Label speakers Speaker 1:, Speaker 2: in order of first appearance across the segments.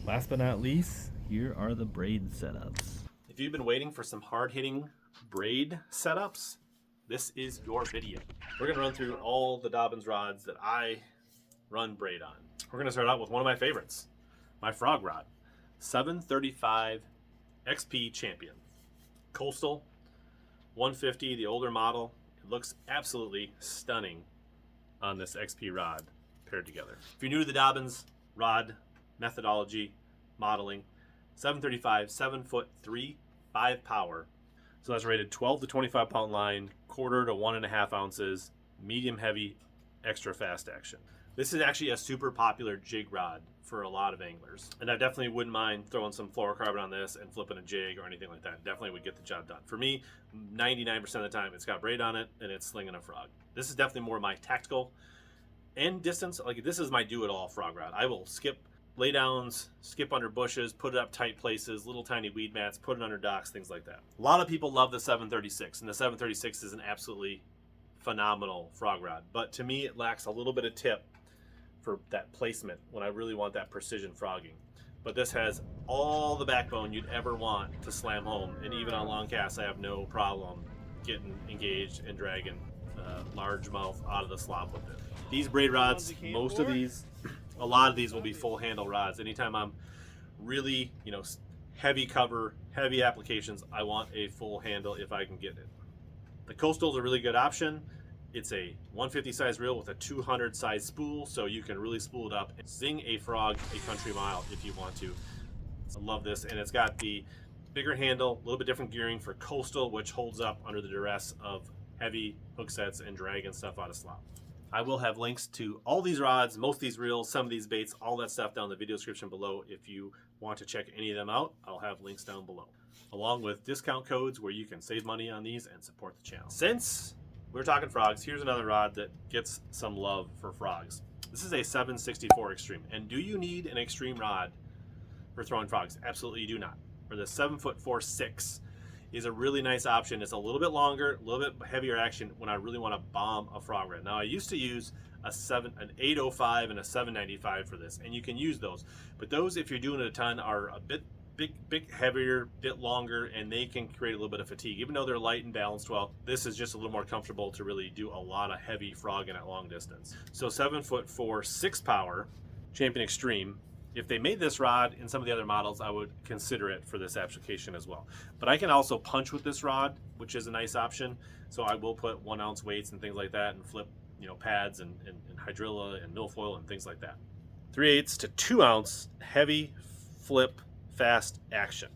Speaker 1: Last but not least, here are the braid setups.
Speaker 2: If you've been waiting for some hard-hitting braid setups, this is your video. We're going to run through all the Dobyns rods that I run braid on. We're going to start out with one of my favorites, my frog rod, 735 XP Champion. Coastal, 150, the older model. It looks absolutely stunning on this XP rod paired together. If you're new to the Dobyns rod methodology, modeling, 735, 7'3", 5 power. So that's rated 12 to 25 pound line, quarter to 1.5 ounces, medium heavy, extra fast action. This is actually a super popular jig rod for a lot of anglers. And I definitely wouldn't mind throwing some fluorocarbon on this and flipping a jig or anything like that. Definitely would get the job done. For me, 99% of the time it's got braid on it and it's slinging a frog. This is definitely more my tactical and distance. Like this is my do-it-all frog rod. I will skip laydowns, skip under bushes, put it up tight places, little tiny weed mats, put it under docks, things like that. A lot of people love the 736, and the 736 is an absolutely phenomenal frog rod. But to me, it lacks a little bit of tip for that placement when I really want that precision frogging. But this has all the backbone you'd ever want to slam home, and even on long casts, I have no problem getting engaged and dragging largemouth out of the slop with it. These braid rods, most of these, a lot of these will be full handle rods. Anytime I'm really, heavy cover, heavy applications, I want a full handle if I can get it. The Coastal is a really good option. It's a 150 size reel with a 200 size spool, so you can really spool it up and zing a frog a country mile if you want to. I love this, and it's got the bigger handle, a little bit different gearing for Coastal, which holds up under the duress of heavy hook sets and dragging stuff out of slop. I will have links to all these rods, most of these reels, some of these baits, all that stuff down in the video description below. If you want to check any of them out, I'll have links down below, along with discount codes where you can save money on these and support the channel. Since we're talking frogs, here's another rod that gets some love for frogs. This is a 764 Extreme. And do you need an extreme rod for throwing frogs? Absolutely you do not. For the 7'4", is a really nice option. It's a little bit longer, a little bit heavier action when I really want to bomb a frog rod. Now I used to use an 805 and a 795 for this, and you can use those. But those, if you're doing it a ton, are a bit heavier, bit longer, and they can create a little bit of fatigue. Even though they're light and balanced well, this is just a little more comfortable to really do a lot of heavy frogging at long distance. So 7'4", 6 power, Champion Extreme. If they made this rod in some of the other models, I would consider it for this application as well. But I can also punch with this rod, which is a nice option. So I will put 1 ounce weights and things like that and flip, pads and hydrilla and milfoil and things like that. 3/8 to 2 ounce heavy flip fast action.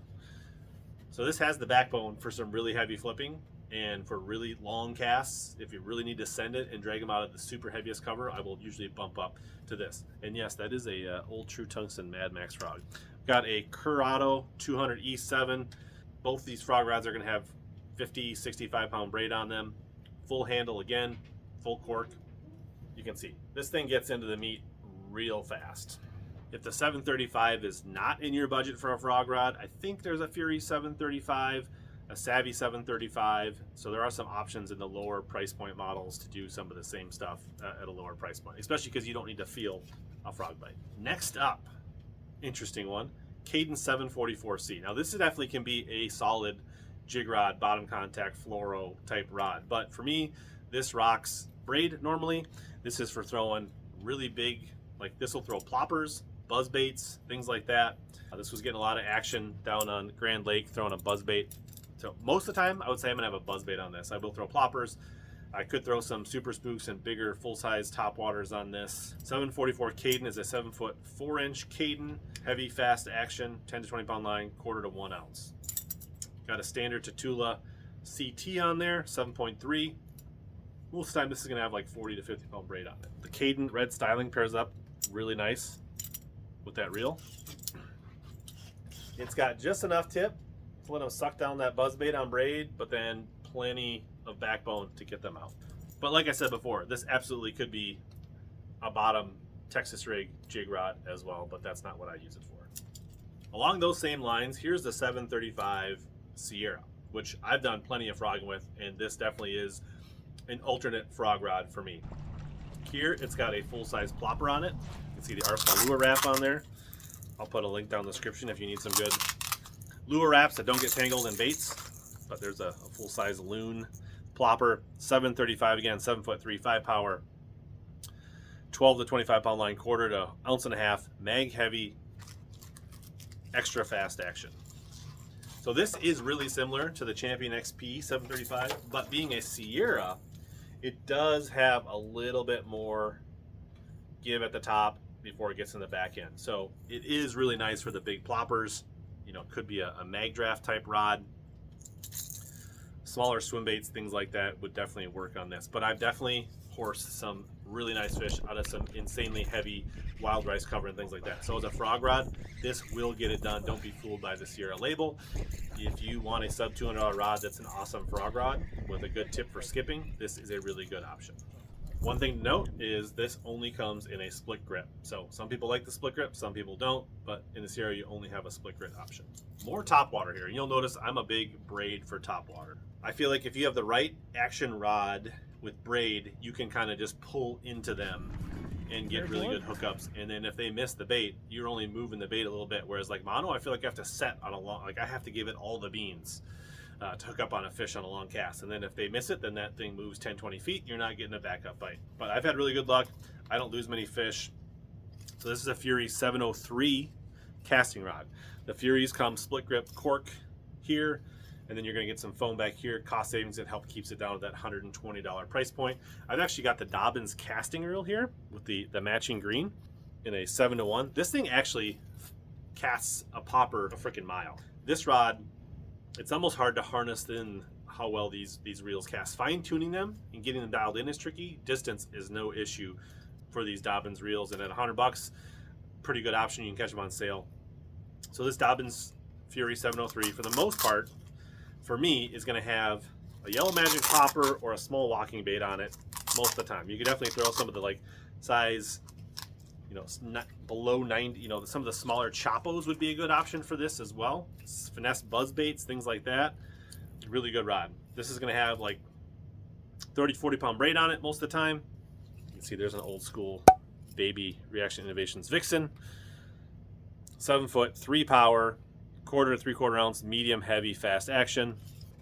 Speaker 2: So this has the backbone for some really heavy flipping and for really long casts. If you really need to send it and drag them out of the super heaviest cover, I will usually bump up to this. And yes, that is a old True Tungsten Mad Max frog. Got a Curado 200 E7. Both these frog rods are going to have 50, 65 pound braid on them. Full handle again, full cork. You can see this thing gets into the meat real fast. If the 735 is not in your budget for a frog rod, I think there's a Fury 735, a Savvy 735. So there are some options in the lower price point models to do some of the same stuff at a lower price point, especially because you don't need to feel a frog bite. Next up, interesting one, Cadence 744C. Now this definitely can be a solid jig rod, bottom contact, fluoro type rod. But for me, this rocks braid normally. This is for throwing really big, like this will throw ploppers, buzz baits, things like that. This was getting a lot of action down on Grand Lake throwing a buzz bait. So most of the time, I would say I'm gonna have a buzz bait on this. I will throw ploppers. I could throw some super spooks and bigger full-size Topwaters on this. 744 Caden is a 7'4" Caden, heavy, fast action, 10 to 20 pound line, quarter to 1 ounce. Got a standard Tatula CT on there, 7.3. Most of the time, this is gonna have like 40 to 50 pound braid on it. The Caden red styling pairs up really nice with that reel. It's got just enough tip to let them suck down that buzzbait on braid, but then plenty of backbone to get them out. But like I said before, this absolutely could be a bottom Texas rig jig rod as well, but that's not what I use it for. Along those same lines, here's the 735 Sierra, which I've done plenty of frogging with, and this definitely is an alternate frog rod for me. Here, it's got a full-size plopper on it. You can see the Arsenal lure wrap on there. I'll put a link down in the description if you need some good lure wraps that don't get tangled in baits. But there's a full-size loon plopper, 735 again, 7'3", 5 power, 12 to 25 pound line, quarter to ounce and a half, mag heavy, extra fast action. So this is really similar to the Champion XP 735, but being a Sierra, it does have a little bit more give at the top before it gets in the back end. So it is really nice for the big ploppers. You know, it could be a mag draft type rod. Smaller swim baits, things like that would definitely work on this. But I've definitely horsed some really nice fish out of some insanely heavy wild rice cover and things like that. So as a frog rod, this will get it done. Don't be fooled by the Sierra label. If you want a sub $200 rod that's an awesome frog rod with a good tip for skipping, this is a really good option. One thing to note is this only comes in a split grip. So some people like the split grip, some people don't, but in the Sierra you only have a split grip option. More Topwater here. You'll notice I'm a big braid for Topwater. I feel like if you have the right action rod with braid, you can kind of just pull into them and get really good hookups. And then if they miss the bait, you're only moving the bait a little bit. Whereas like mono, I feel like I have to set on a long, like I have to give it all the beans to hook up on a fish on a long cast. And then if they miss it, then that thing moves 10, 20 feet. You're not getting a backup bite. But I've had really good luck. I don't lose many fish. So this is a Fury 703 casting rod. The Furies come split grip cork here, and then you're going to get some foam back here. Cost savings that help keeps it down to that $120 price point. I've actually got the Dobyns casting reel here with the matching green in a 7-to-1. This thing actually casts a popper a freaking mile. This rod, it's almost hard to harness in how well these reels cast. Fine tuning them and getting them dialed in is tricky. Distance is no issue for these Dobyns reels, and at $100, pretty good option. You can catch them on sale. So this Dobyns Fury 703, for the most part, for me, is going to have a yellow magic popper or a small walking bait on it most of the time. You could definitely throw some of the like size, you know, below 90, you know, some of the smaller choppos would be a good option for this as well. Finesse buzz baits, things like that. Really good rod. This is going to have like 30, 40 pound braid on it most of the time. You can see there's an old school baby Reaction Innovations Vixen. 7 foot, 3 power, quarter to 3/4 ounce, medium heavy, fast action.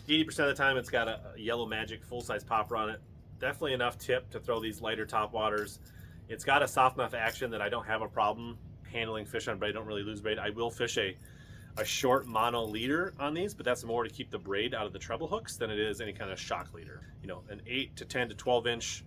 Speaker 2: 80% of the time it's got a yellow magic full-size popper on it. Definitely enough tip to throw these lighter top waters. It's got a soft enough action that I don't have a problem handling fish on braid. I don't really lose braid. I will fish a short mono leader on these, but that's more to keep the braid out of the treble hooks than it is any kind of shock leader. You know, an 8 to 10 to 12 inch,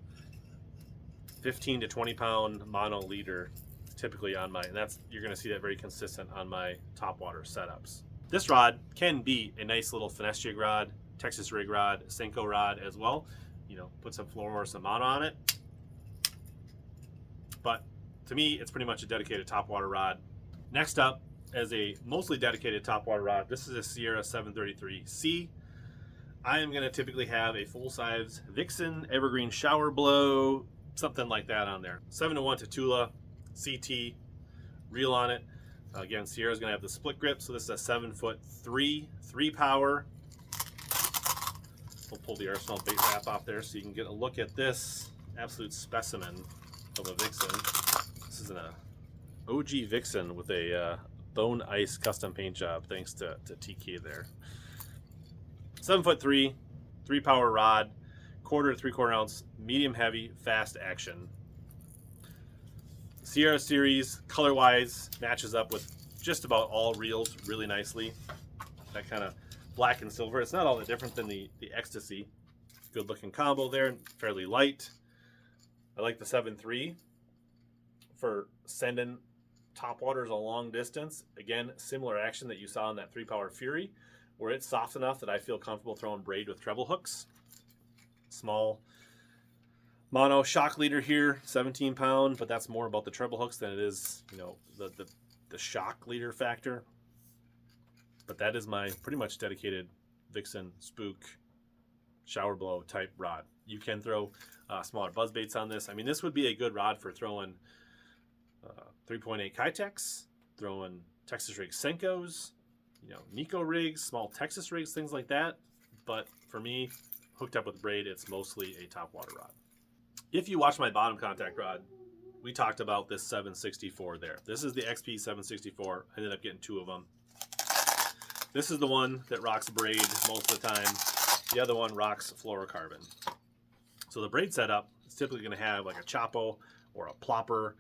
Speaker 2: 15 to 20 pound mono leader typically on my, and that's, you're going to see that very consistent on my Topwater setups. This rod can be a nice little finesse jig rod, Texas rig rod, Senko rod as well. You know, put some fluoro or some mono on it. But to me, it's pretty much a dedicated Topwater rod. Next up, as a mostly dedicated Topwater rod, this is a Sierra 733C. I am going to typically have a full-size Vixen, Evergreen Shower Blow, something like that on there. 7-to-1 Tatula, CT, reel on it. Again, Sierra's going to have the split grip, so this is a 7 foot 3 power. We'll pull the Arsenal bait wrap off there so you can get a look at this absolute specimen of a Vixen. This is an OG Vixen with a bone ice custom paint job, thanks to TK there. 7 foot 3 power rod, quarter to 3/4 ounce, medium heavy, fast action. Sierra series, color-wise, matches up with just about all reels really nicely. That kind of black and silver. It's not all that different than the Ecstasy. Good looking combo there, fairly light. I like the 7.3 for sending topwaters a long distance. Again, similar action that you saw in that 3-power Fury, where it's soft enough that I feel comfortable throwing braid with treble hooks. Small mono shock leader here, 17 pound, but that's more about the treble hooks than it is, you know, the shock leader factor. But that is my pretty much dedicated Vixen, Spook, shower blow type rod. You can throw smaller buzz baits on this. I mean, this would be a good rod for throwing 3.8 Kitex, throwing Texas rig Senkos, you know, Nico rigs, small Texas rigs, things like that. But for me, hooked up with braid, it's mostly a Topwater rod. If you watch my bottom contact rod, we talked about this 764 there. This is the XP 764. I ended up getting 2 of them. This is the one that rocks braid most of the time. The other one rocks fluorocarbon. So the braid setup is typically going to have like a Chopo or a plopper,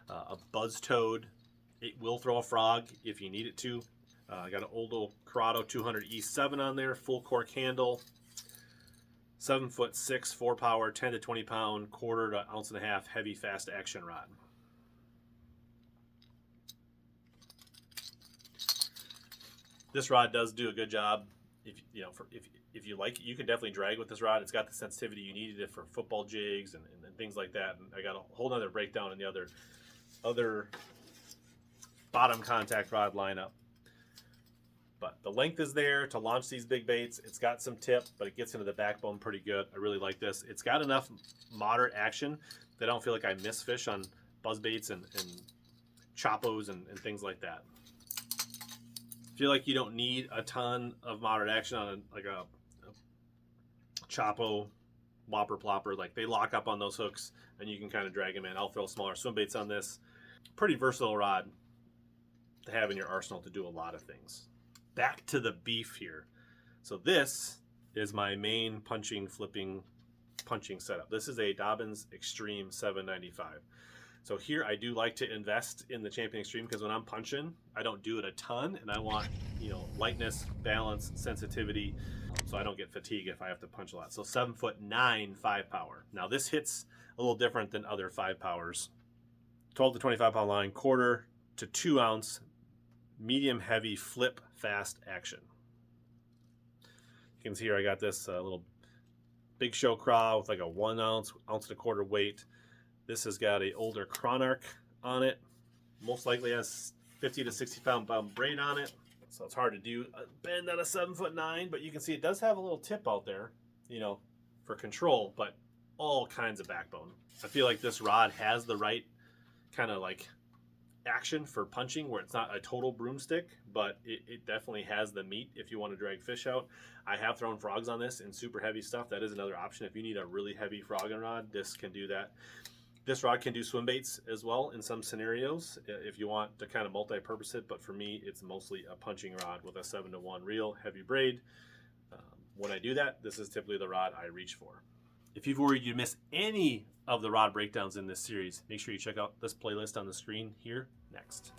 Speaker 2: a buzz toad. It will throw a frog if you need it to. I got an old Corrado 200 E7 on there, full cork handle, 7'6", 4-power, 10 to 20 pound, quarter to ounce and a half, heavy fast action rod. This rod does do a good job. If you like it, you can definitely drag with this rod. It's got the sensitivity you needed for football jigs and things like that. And I got a whole other breakdown in the other bottom contact rod lineup. But the length is there to launch these big baits. It's got some tip, but it gets into the backbone pretty good. I really like this. It's got enough moderate action that I don't feel like I miss fish on buzz baits and Chopos and things like that. I feel like you don't need a ton of moderate action on a Chopo, whopper, plopper. Like, they lock up on those hooks and you can kind of drag them in. I'll throw smaller swim baits on this. Pretty versatile rod to have in your arsenal to do a lot of things. Back to the beef here. So this is my main punching setup. This is a Dobyns Extreme 795. So here I do like to invest in the Champion Extreme because when I'm punching, I don't do it a ton, and I want, lightness, balance, sensitivity, so I don't get fatigue if I have to punch a lot. So 7'9", 5-power. Now this hits a little different than other 5-powers. 12 to 25 pound line, quarter to 2 ounce, medium heavy flip fast action. You can see here I got this little Big Show craw with like a 1 ounce and a quarter weight. This has got a older Chronarch on it. Most likely has 50 to 60 pound braid on it. So it's hard to do a bend on a 7'9", but you can see it does have a little tip out there, for control, but all kinds of backbone. I feel like this rod has the right kind of like action for punching, where it's not a total broomstick, but it definitely has the meat if you want to drag fish out. I have thrown frogs on this and super heavy stuff. That is another option. If you need a really heavy frogging rod, this can do that. This rod can do swim baits as well in some scenarios if you want to kind of multi-purpose it, but for me it's mostly a punching rod with a 7-to-1 reel, heavy braid. When I do that, this is typically the rod I reach for. If you've worried you miss any of the rod breakdowns in this series, make sure you check out this playlist on the screen here next.